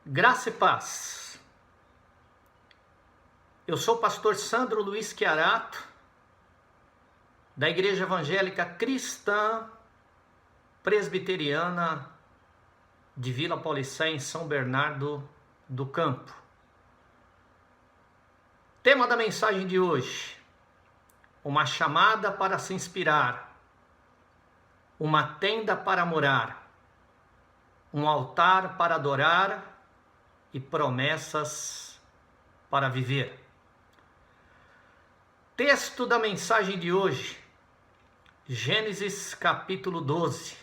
Graça e paz. Eu sou o pastor Sandro Luiz Chiarato, da Igreja Evangélica Cristã Presbiteriana de Vila Paulicé, em São Bernardo do Campo. Tema da mensagem de hoje: uma chamada para se inspirar, uma tenda para morar, um altar para adorar e promessas para viver. Texto da mensagem de hoje, Gênesis capítulo 12.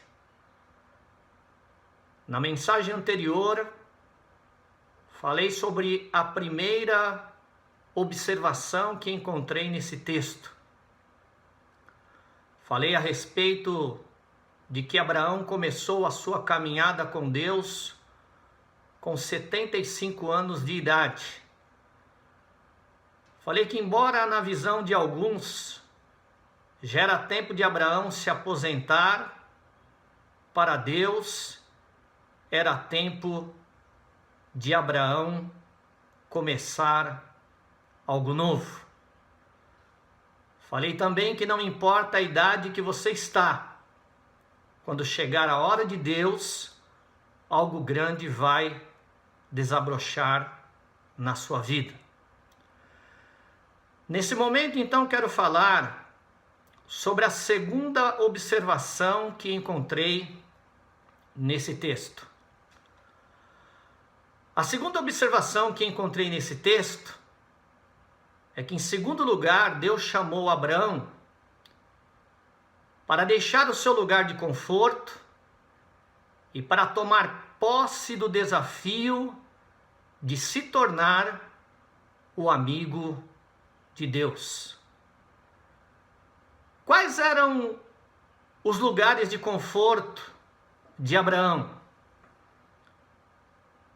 Na mensagem anterior, falei sobre a primeira observação que encontrei nesse texto. Falei a respeito de que Abraão começou a sua caminhada com Deus com 75 anos de idade. Falei que, embora na visão de alguns já era tempo de Abraão se aposentar, para Deus era tempo de Abraão começar algo novo. Falei também que não importa a idade que você está, quando chegar a hora de Deus, algo grande vai desabrochar na sua vida. Nesse momento, então, quero falar sobre a segunda observação que encontrei nesse texto. A segunda observação que encontrei nesse texto é que, em segundo lugar, Deus chamou Abraão para deixar o seu lugar de conforto e para tomar posse do desafio de se tornar o amigo de Deus. Quais eram os lugares de conforto de Abraão?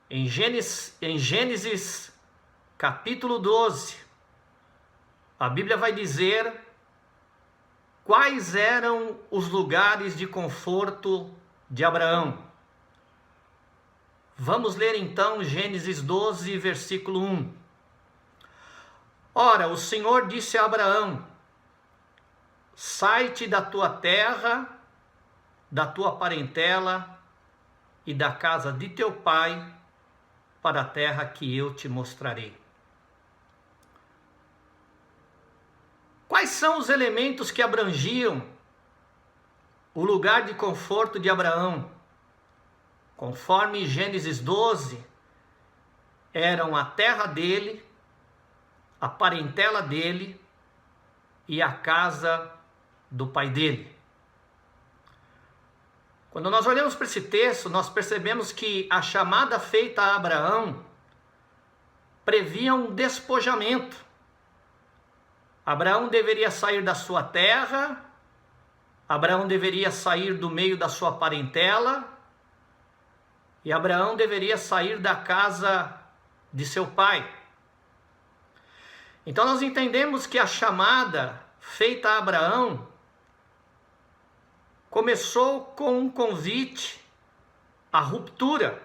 Em Gênesis capítulo 12, a Bíblia vai dizer quais eram os lugares de conforto de Abraão. Vamos ler então Gênesis 12, versículo 1. Ora, o Senhor disse a Abraão: sai-te da tua terra, da tua parentela e da casa de teu pai, para a terra que eu te mostrarei. Quais são os elementos que abrangiam o lugar de conforto de Abraão? Conforme Gênesis 12, eram a terra dele, a parentela dele e a casa do pai dele. Quando nós olhamos para esse texto, nós percebemos que a chamada feita a Abraão previa um despojamento. Abraão deveria sair da sua terra, Abraão deveria sair do meio da sua parentela, e Abraão deveria sair da casa de seu pai. Então nós entendemos que a chamada feita a Abraão começou com um convite à ruptura.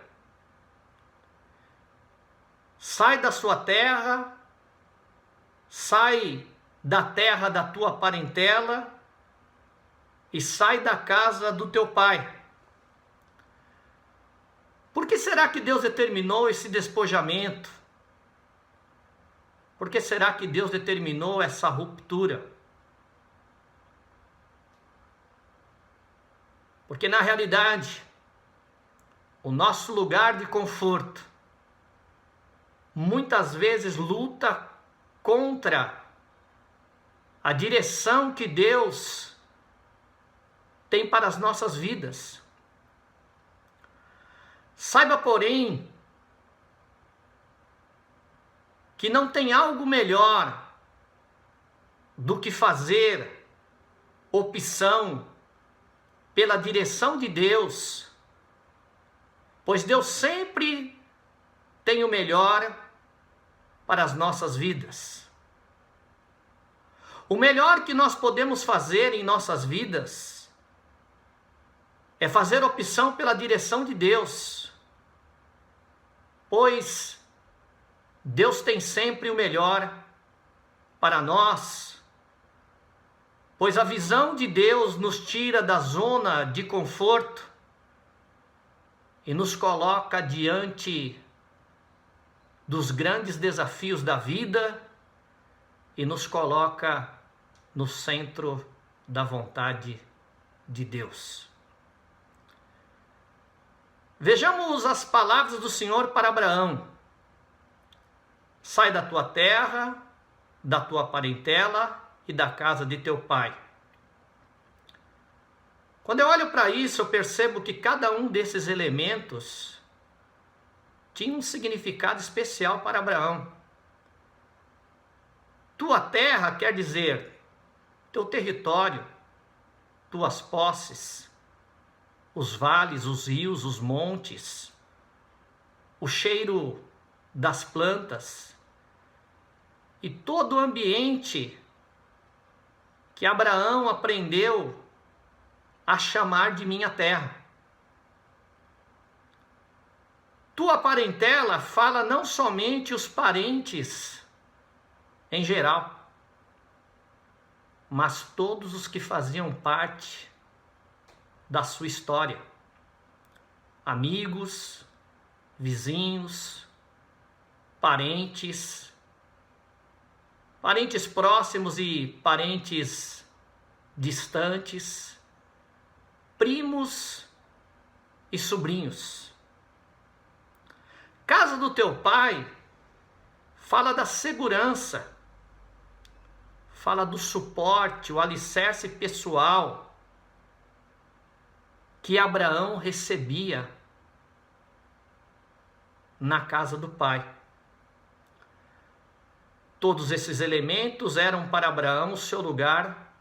Sai da sua terra, sai da terra da tua parentela e sai da casa do teu pai. Por que será que Deus determinou esse despojamento? Por que será que Deus determinou essa ruptura? Porque na realidade, o nosso lugar de conforto muitas vezes luta contra a direção que Deus tem para as nossas vidas. Saiba, porém, que não tem algo melhor do que fazer opção pela direção de Deus, pois Deus sempre tem o melhor para as nossas vidas. O melhor que nós podemos fazer em nossas vidas é fazer opção pela direção de Deus. pois Deus tem sempre o melhor para nós, pois a visão de Deus nos tira da zona de conforto e nos coloca diante dos grandes desafios da vida e nos coloca no centro da vontade de Deus. Vejamos as palavras do Senhor para Abraão. Sai da tua terra, da tua parentela e da casa de teu pai. Quando eu olho para isso, eu percebo que cada um desses elementos tinha um significado especial para Abraão. Tua terra quer dizer teu território, tuas posses, os vales, os rios, os montes, o cheiro das plantas e todo o ambiente que Abraão aprendeu a chamar de minha terra. Tua parentela fala não somente os parentes em geral, mas todos os que faziam parte da sua história. Amigos, vizinhos, parentes próximos e parentes distantes, primos e sobrinhos. Casa do teu pai fala da segurança, fala do suporte, o alicerce pessoal que Abraão recebia na casa do pai. Todos esses elementos eram para Abraão o seu lugar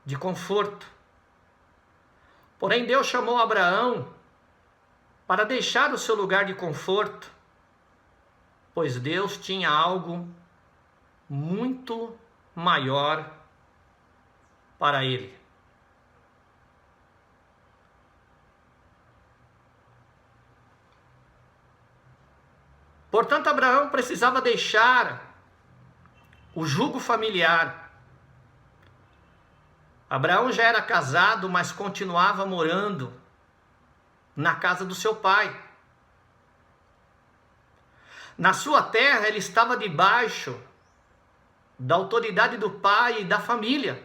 de conforto. Porém, Deus chamou Abraão para deixar o seu lugar de conforto, pois Deus tinha algo muito maior para ele. Portanto, Abraão precisava deixar o jugo familiar. Abraão já era casado, mas continuava morando na casa do seu pai. Na sua terra, ele estava debaixo da autoridade do pai e da família,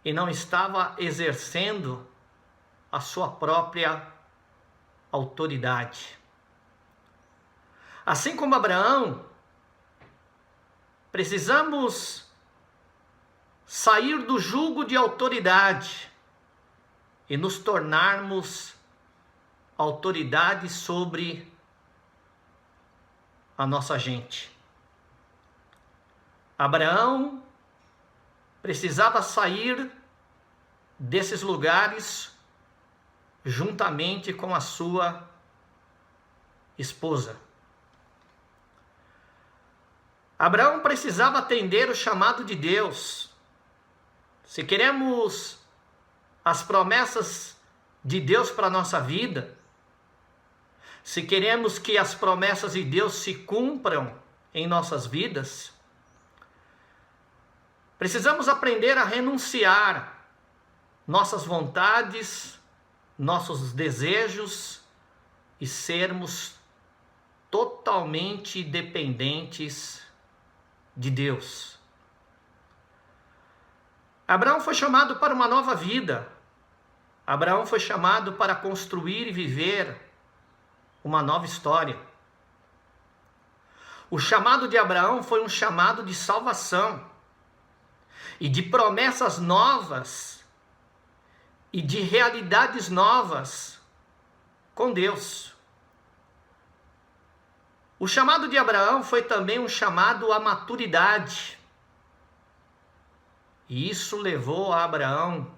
e não estava exercendo a sua própria autoridade. Assim como Abraão, precisamos sair do jugo de autoridade e nos tornarmos autoridade sobre a nossa gente. Abraão precisava sair desses lugares juntamente com a sua esposa. Abraão precisava atender o chamado de Deus. Se queremos as promessas de Deus para a nossa vida, se queremos que as promessas de Deus se cumpram em nossas vidas, precisamos aprender a renunciar nossas vontades, nossos desejos e sermos totalmente dependentes de Deus. Abraão foi chamado para uma nova vida. Abraão foi chamado para construir e viver uma nova história. O chamado de Abraão foi um chamado de salvação e de promessas novas e de realidades novas com Deus. O chamado de Abraão foi também um chamado à maturidade. E isso levou a Abraão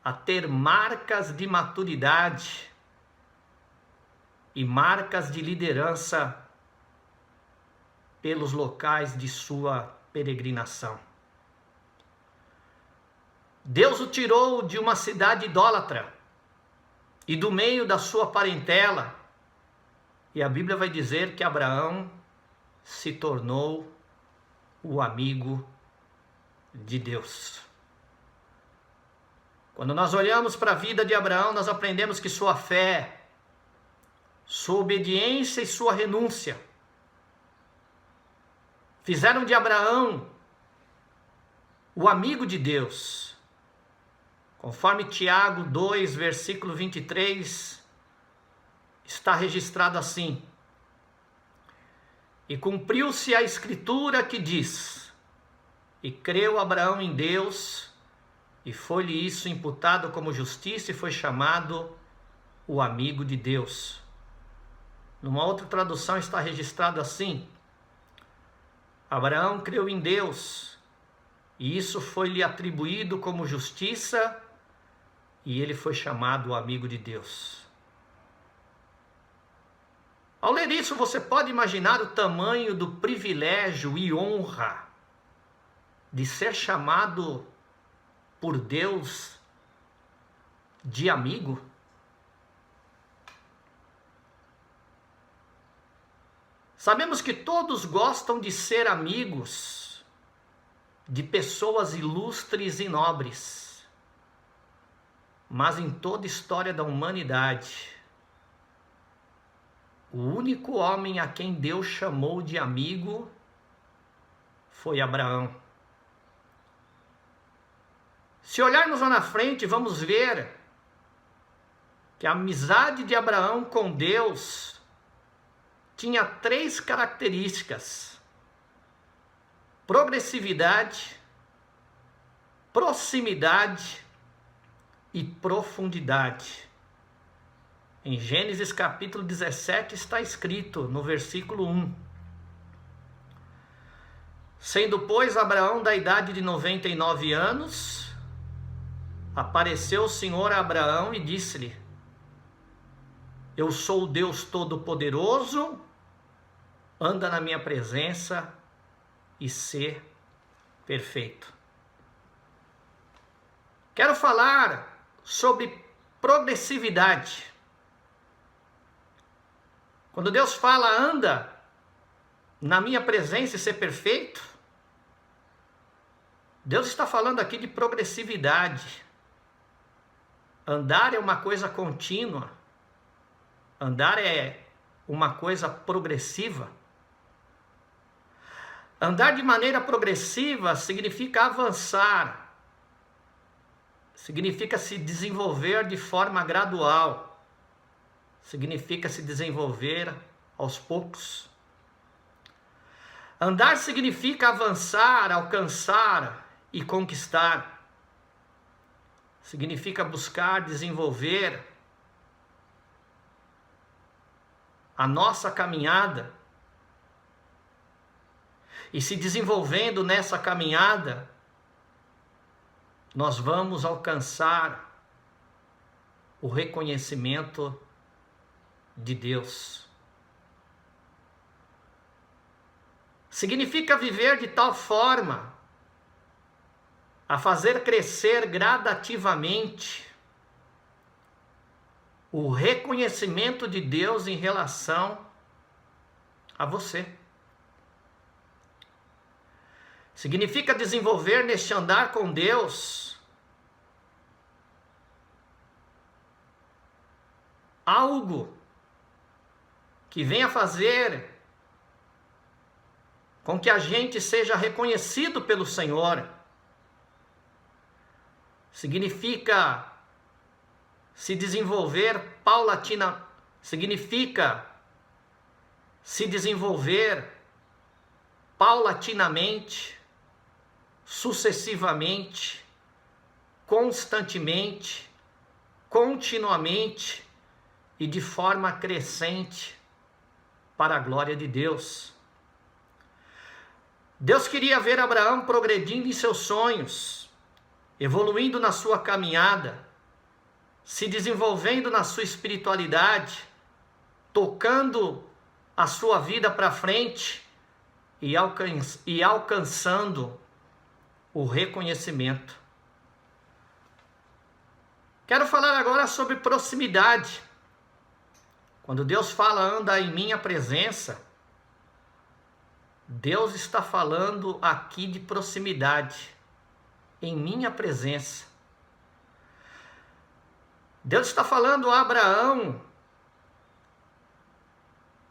a ter marcas de maturidade e marcas de liderança pelos locais de sua peregrinação. Deus o tirou de uma cidade idólatra e do meio da sua parentela E a Bíblia vai dizer que Abraão se tornou o amigo de Deus. Quando nós olhamos para a vida de Abraão, nós aprendemos que sua fé, sua obediência e sua renúncia fizeram de Abraão o amigo de Deus. Conforme Tiago 2, versículo 23, está registrado assim: e cumpriu-se a escritura que diz, e creu Abraão em Deus, e foi-lhe isso imputado como justiça, e foi chamado o amigo de Deus. Numa outra tradução está registrado assim: Abraão creu em Deus, e isso foi-lhe atribuído como justiça, e ele foi chamado o amigo de Deus. Ao ler isso, você pode imaginar o tamanho do privilégio e honra de ser chamado por Deus de amigo? Sabemos que todos gostam de ser amigos de pessoas ilustres e nobres. Mas em toda a história da humanidade, o único homem a quem Deus chamou de amigo foi Abraão. Se olharmos lá na frente, vamos ver que a amizade de Abraão com Deus tinha 3 características: progressividade, proximidade e profundidade. Em Gênesis capítulo 17 está escrito no versículo 1: sendo, pois, Abraão da idade de 99 anos, apareceu o Senhor a Abraão e disse-lhe: eu sou o Deus Todo-Poderoso, anda na minha presença e sê perfeito. Quero falar sobre progressividade. Quando Deus fala, anda na minha presença e ser perfeito, Deus está falando aqui de progressividade. Andar é uma coisa contínua. Andar é uma coisa progressiva. Andar de maneira progressiva significa avançar. Significa se desenvolver de forma gradual. Significa se desenvolver aos poucos. Andar significa avançar, alcançar e conquistar. Significa buscar, desenvolver a nossa caminhada. E se desenvolvendo nessa caminhada, nós vamos alcançar o reconhecimento de Deus. Significa viver de tal forma a fazer crescer gradativamente o reconhecimento de Deus em relação a você. Significa desenvolver neste andar com Deus algo que venha fazer com que a gente seja reconhecido pelo Senhor. Significa se desenvolver paulatina, significa se desenvolver paulatinamente, sucessivamente, constantemente, continuamente e de forma crescente para a glória de Deus. Deus queria ver Abraão progredindo em seus sonhos, evoluindo na sua caminhada, se desenvolvendo na sua espiritualidade, tocando a sua vida para frente e alcançando o reconhecimento. Quero falar agora sobre proximidade. Quando Deus fala, anda em minha presença, Deus está falando aqui de proximidade, em minha presença. Deus está falando a Abraão,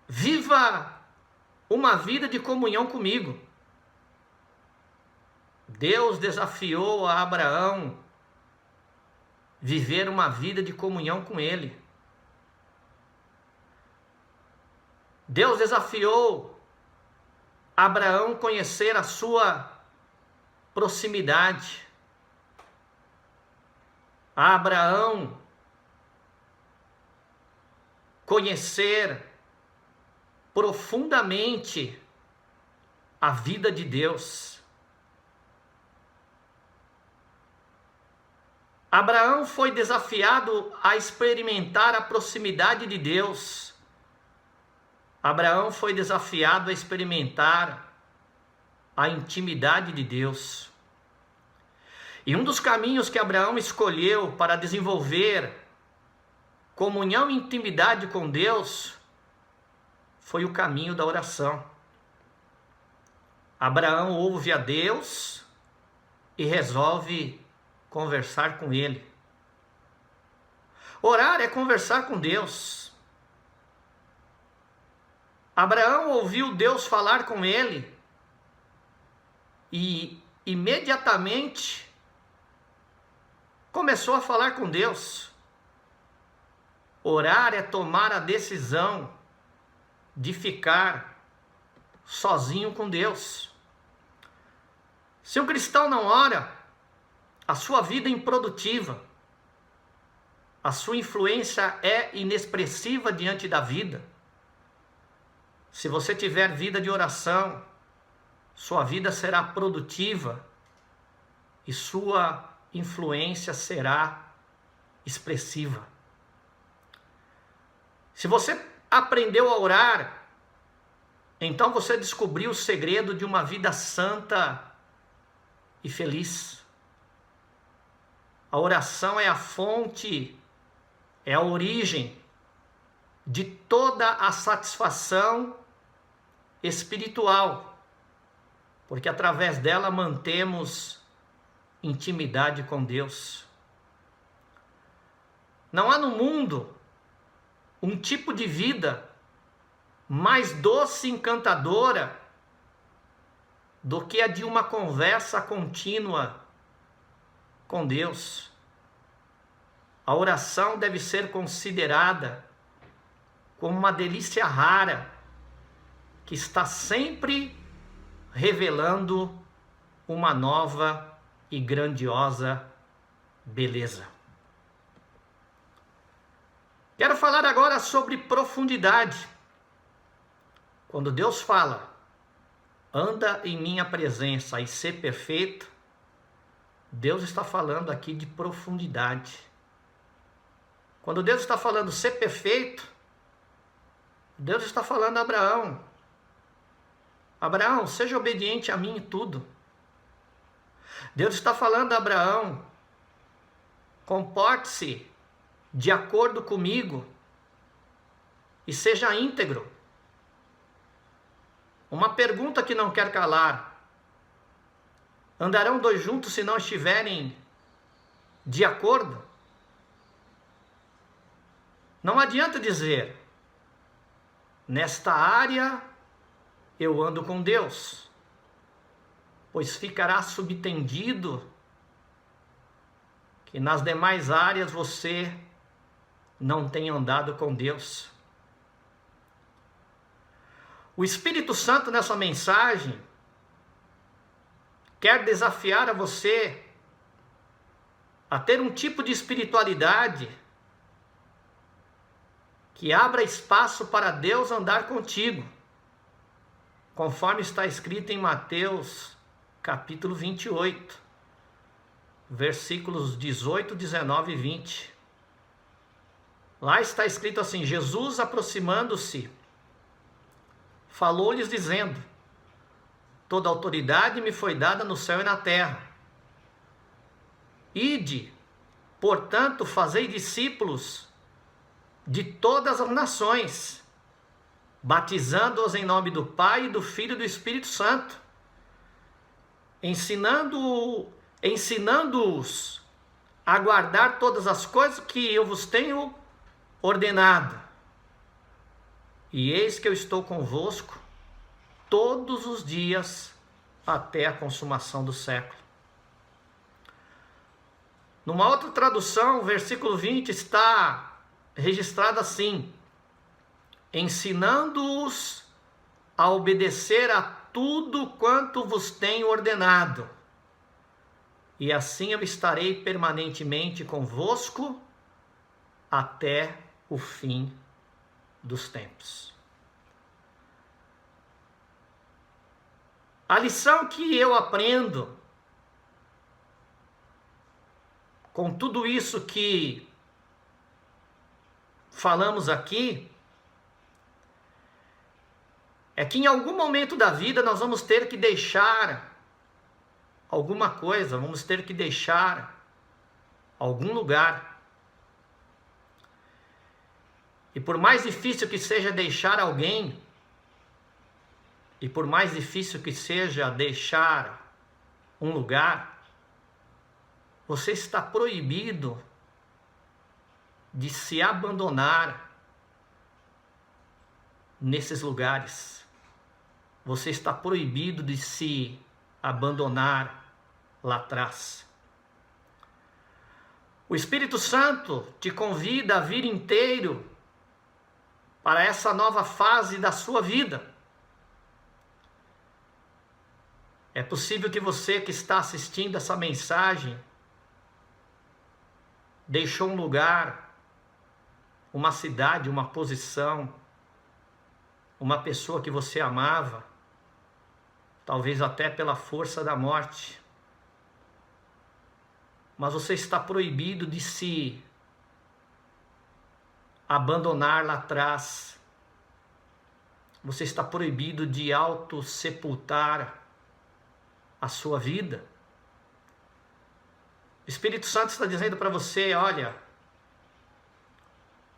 viva uma vida de comunhão comigo. Deus desafiou a Abraão viver uma vida de comunhão com ele. Deus desafiou Abraão conhecer a sua proximidade. A Abraão conhecer profundamente a vida de Deus. Abraão foi desafiado a experimentar a proximidade de Deus. Abraão foi desafiado a experimentar a intimidade de Deus. E um dos caminhos que Abraão escolheu para desenvolver comunhão e intimidade com Deus foi o caminho da oração. Abraão ouve a Deus e resolve conversar com Ele. Orar é conversar com Deus. Abraão ouviu Deus falar com ele e imediatamente começou a falar com Deus. Orar é tomar a decisão de ficar sozinho com Deus. Se um cristão não ora, a sua vida é improdutiva, a sua influência é inexpressiva diante da vida. Se você tiver vida de oração, sua vida será produtiva e sua influência será expressiva. Se você aprendeu a orar, então você descobriu o segredo de uma vida santa e feliz. A oração é a fonte, é a origem de toda a satisfação espiritual, porque através dela mantemos intimidade com Deus. Não há no mundo um tipo de vida mais doce e encantadora do que a de uma conversa contínua com Deus. A oração deve ser considerada como uma delícia rara que está sempre revelando uma nova e grandiosa beleza. Quero falar agora sobre profundidade. Quando Deus fala, anda em minha presença e ser perfeito, Deus está falando aqui de profundidade. Quando Deus está falando ser perfeito, Deus está falando a Abraão. Abraão, seja obediente a mim em tudo. Deus está falando a Abraão, comporte-se de acordo comigo e seja íntegro. Uma pergunta que não quer calar: andarão dois juntos se não estiverem de acordo? Não adianta dizer, nesta área eu ando com Deus, pois ficará subtendido que nas demais áreas você não tem andado com Deus. O Espírito Santo nessa mensagem quer desafiar a você a ter um tipo de espiritualidade que abra espaço para Deus andar contigo, conforme está escrito em Mateus capítulo 28, versículos 18, 19 e 20. Lá está escrito assim: Jesus, aproximando-se, falou-lhes dizendo: toda autoridade me foi dada no céu e na terra. Ide, portanto, fazei discípulos de todas as nações, batizando-os em nome do Pai, do Filho e do Espírito Santo, ensinando-os a guardar todas as coisas que eu vos tenho ordenado. E eis que eu estou convosco todos os dias até a consumação do século. Numa outra tradução, o versículo 20 está registrado assim: ensinando-os a obedecer a tudo quanto vos tenho ordenado, e assim eu estarei permanentemente convosco até o fim dos tempos. A lição que eu aprendo com tudo isso que falamos aqui é que em algum momento da vida nós vamos ter que deixar alguma coisa, vamos ter que deixar algum lugar. E por mais difícil que seja deixar alguém, e por mais difícil que seja deixar um lugar, você está proibido de se abandonar nesses lugares. Você está proibido de se abandonar lá atrás. O Espírito Santo te convida a vir inteiro para essa nova fase da sua vida. É possível que você que está assistindo essa mensagem deixou um lugar, uma cidade, uma posição, uma pessoa que você amava, talvez até pela força da morte. Mas você está proibido de se abandonar lá atrás. Você está proibido de auto-sepultar a sua vida. O Espírito Santo está dizendo para você: olha,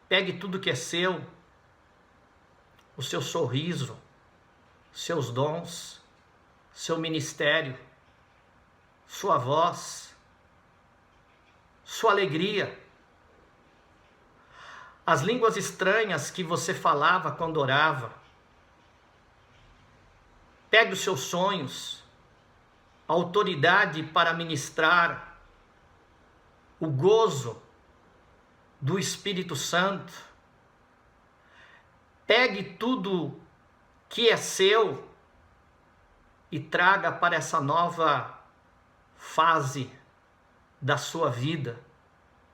pegue tudo que é seu, o seu sorriso, seus dons, seu ministério, sua voz, sua alegria, as línguas estranhas que você falava quando orava. Pegue os seus sonhos, a autoridade para ministrar, o gozo do Espírito Santo. Pegue tudo que é seu e traga para essa nova fase da sua vida,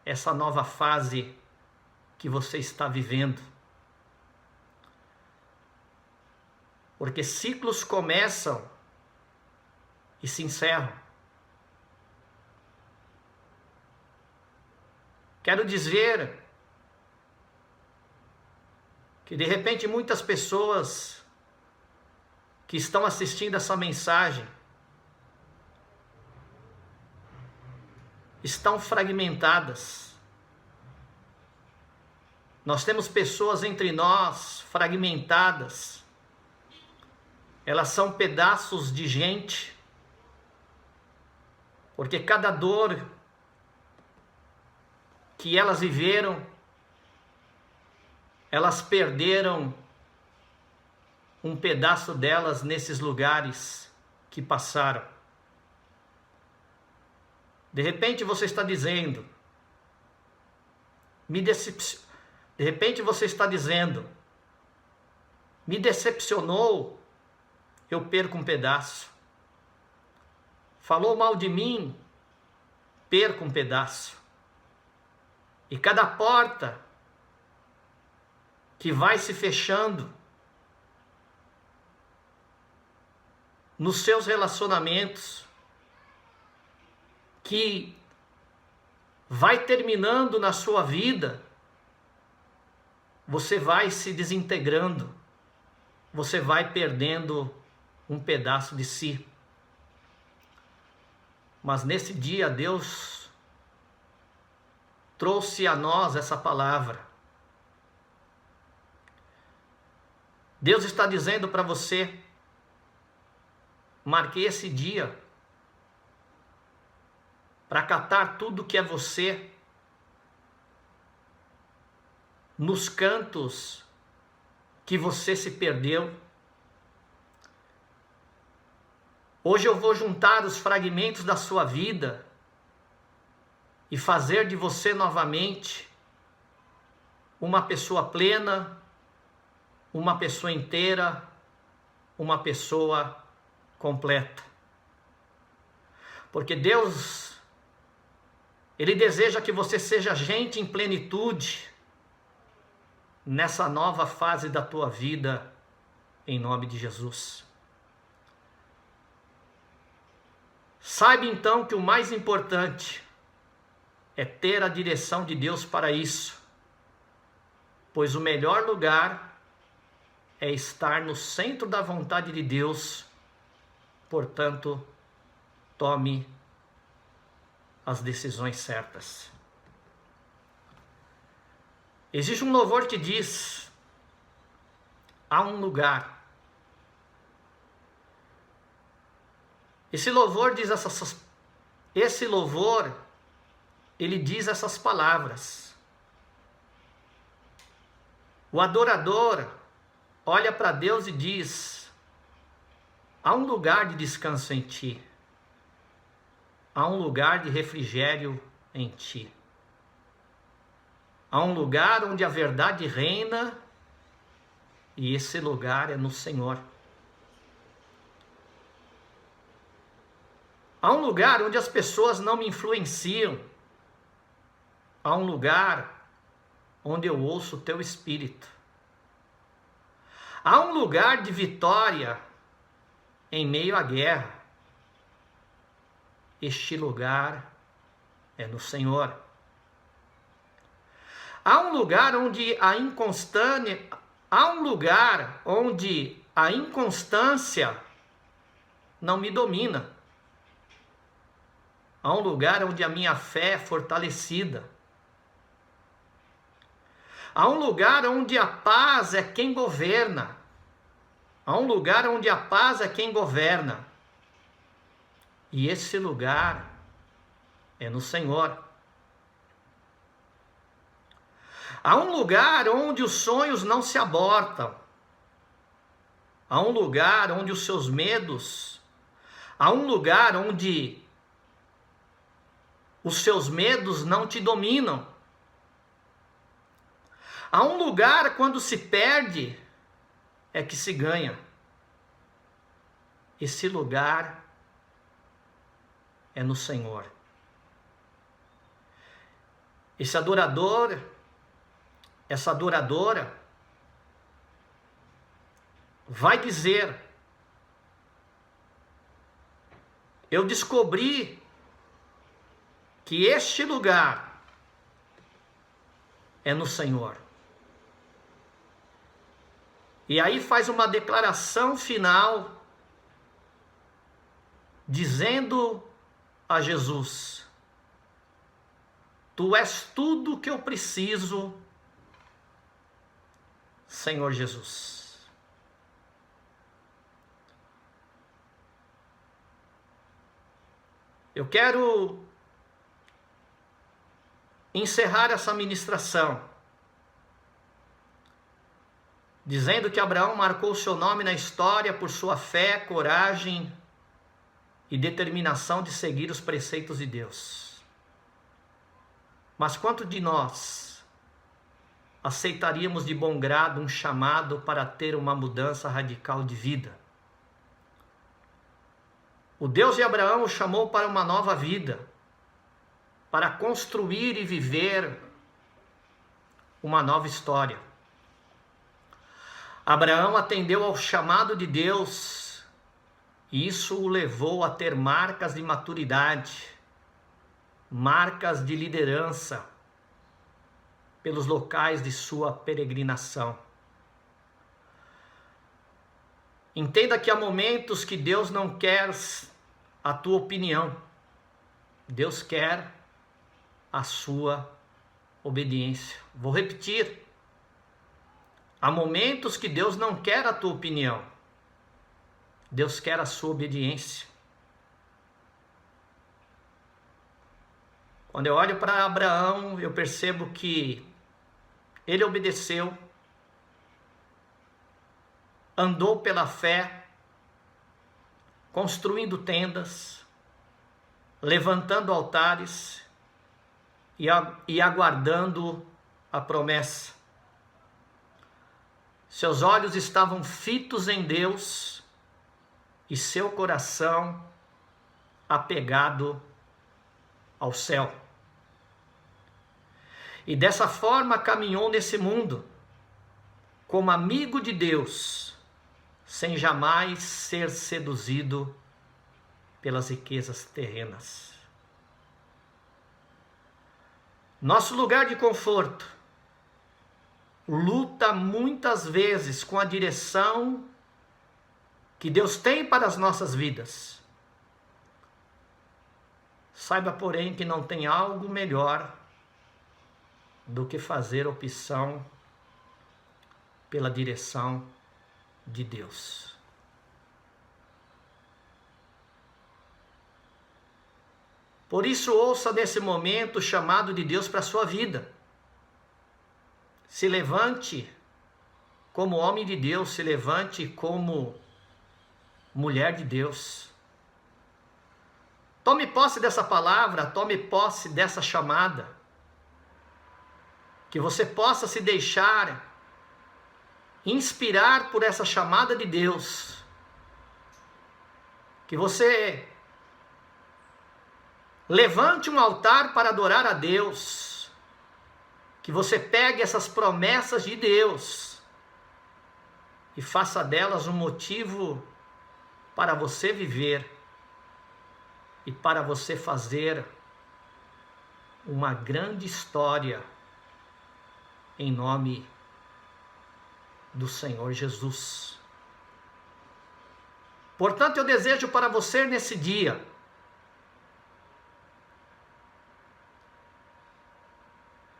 essa nova fase que você está vivendo. Porque ciclos começam e se encerram. Quero dizer que de repente muitas pessoas que estão assistindo essa mensagem estão fragmentadas. Nós temos pessoas entre nós fragmentadas. Elas são pedaços de gente, porque cada dor que elas viveram, elas perderam um pedaço delas nesses lugares que passaram. De repente você está dizendo, de repente você está dizendo, me decepcionou, eu perco um pedaço. Falou mal de mim, perco um pedaço. E cada porta que vai se fechando nos seus relacionamentos, que vai terminando na sua vida, você vai se desintegrando, você vai perdendo um pedaço de si. Mas nesse dia Deus trouxe a nós essa palavra. Deus está dizendo para você: marquei esse dia para catar tudo que é você nos cantos que você se perdeu. Hoje eu vou juntar os fragmentos da sua vida e fazer de você novamente uma pessoa plena, uma pessoa inteira, uma pessoa completa. Porque Deus, Ele deseja que você seja gente em plenitude nessa nova fase da tua vida, em nome de Jesus. Saiba então que o mais importante é ter a direção de Deus para isso, pois o melhor lugar é estar no centro da vontade de Deus. Portanto, tome as decisões certas. Existe um louvor que diz: há um lugar. Esse louvor ele diz essas palavras. O adorador olha para Deus e diz: há um lugar de descanso em ti. Há um lugar de refrigério em ti. Há um lugar onde a verdade reina, e esse lugar é no Senhor. Há um lugar onde as pessoas não me influenciam. Há um lugar onde eu ouço o teu Espírito. Há um lugar de vitória em meio à guerra. Este lugar é no Senhor. Há um lugar onde a inconstância não me domina. Há um lugar onde a minha fé é fortalecida. Há um lugar onde a paz é quem governa. Há um lugar onde a paz é quem governa. E esse lugar é no Senhor. Há um lugar onde os sonhos não se abortam. Há um lugar onde os seus medos, há um lugar onde os seus medos não te dominam. Há um lugar quando se perde é que se ganha. Esse lugar é no Senhor. Esse adorador, essa adoradora vai dizer: eu descobri que este lugar é no Senhor. E aí faz uma declaração final, dizendo a Jesus: tu és tudo que eu preciso, Senhor Jesus. Eu quero encerrar essa ministração dizendo que Abraão marcou seu nome na história por sua fé, coragem e determinação de seguir os preceitos de Deus. Mas quanto de nós aceitaríamos de bom grado um chamado para ter uma mudança radical de vida? O Deus de Abraão o chamou para uma nova vida, para construir e viver uma nova história. Abraão atendeu ao chamado de Deus, e isso o levou a ter marcas de maturidade, marcas de liderança pelos locais de sua peregrinação. Entenda que há momentos que Deus não quer a tua opinião. Deus quer a sua obediência. Vou repetir. Há momentos que Deus não quer a tua opinião. Deus quer a sua obediência. Quando eu olho para Abraão, eu percebo que ele obedeceu, andou pela fé, construindo tendas, levantando altares e aguardando a promessa. Seus olhos estavam fitos em Deus e seu coração apegado ao céu. E dessa forma caminhou nesse mundo, como amigo de Deus, sem jamais ser seduzido pelas riquezas terrenas. Nosso lugar de conforto luta muitas vezes com a direção que Deus tem para as nossas vidas. Saiba, porém, que não tem algo melhor do que fazer opção pela direção de Deus. Por isso, ouça nesse momento o chamado de Deus para a sua vida. Se levante como homem de Deus, se levante como mulher de Deus. Tome posse dessa palavra, tome posse dessa chamada. Que você possa se deixar inspirar por essa chamada de Deus. Que você levante um altar para adorar a Deus. Que você pegue essas promessas de Deus e faça delas um motivo para você viver e para você fazer uma grande história em nome do Senhor Jesus. Portanto, eu desejo para você nesse dia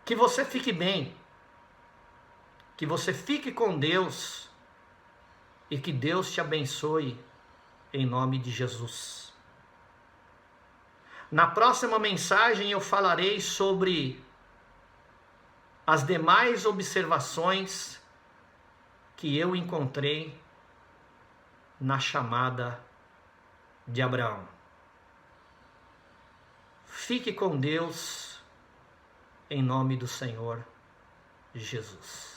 que você fique bem, que você fique com Deus e que Deus te abençoe em nome de Jesus. Na próxima mensagem eu falarei sobre as demais observações que eu encontrei na chamada de Abraão. Fique com Deus em nome do Senhor Jesus.